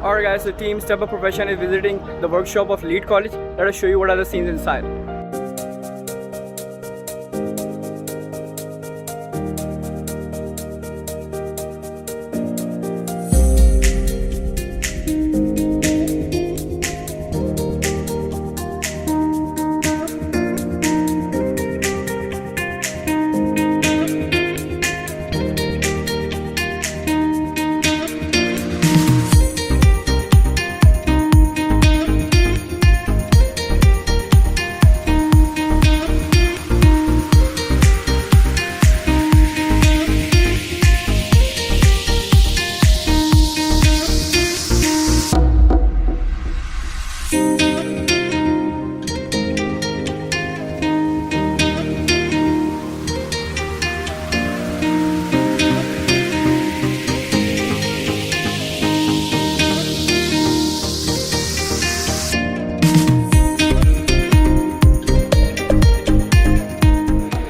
Alright guys, so team Step Up Profession is visiting the workshop of Lead College. Let us show you what are the scenes inside.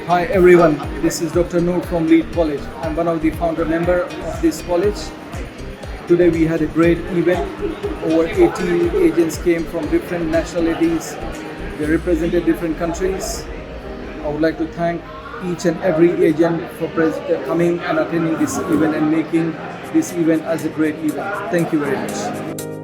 Hi everyone, this is Dr. Noor from Lead College. I'm one of the founder member of this college. Today we had a great event. Over 80 agents came from different nationalities. They represented different countries. I would like to thank each and every agent for coming and attending this event and making this event as a great event. Thank you very much.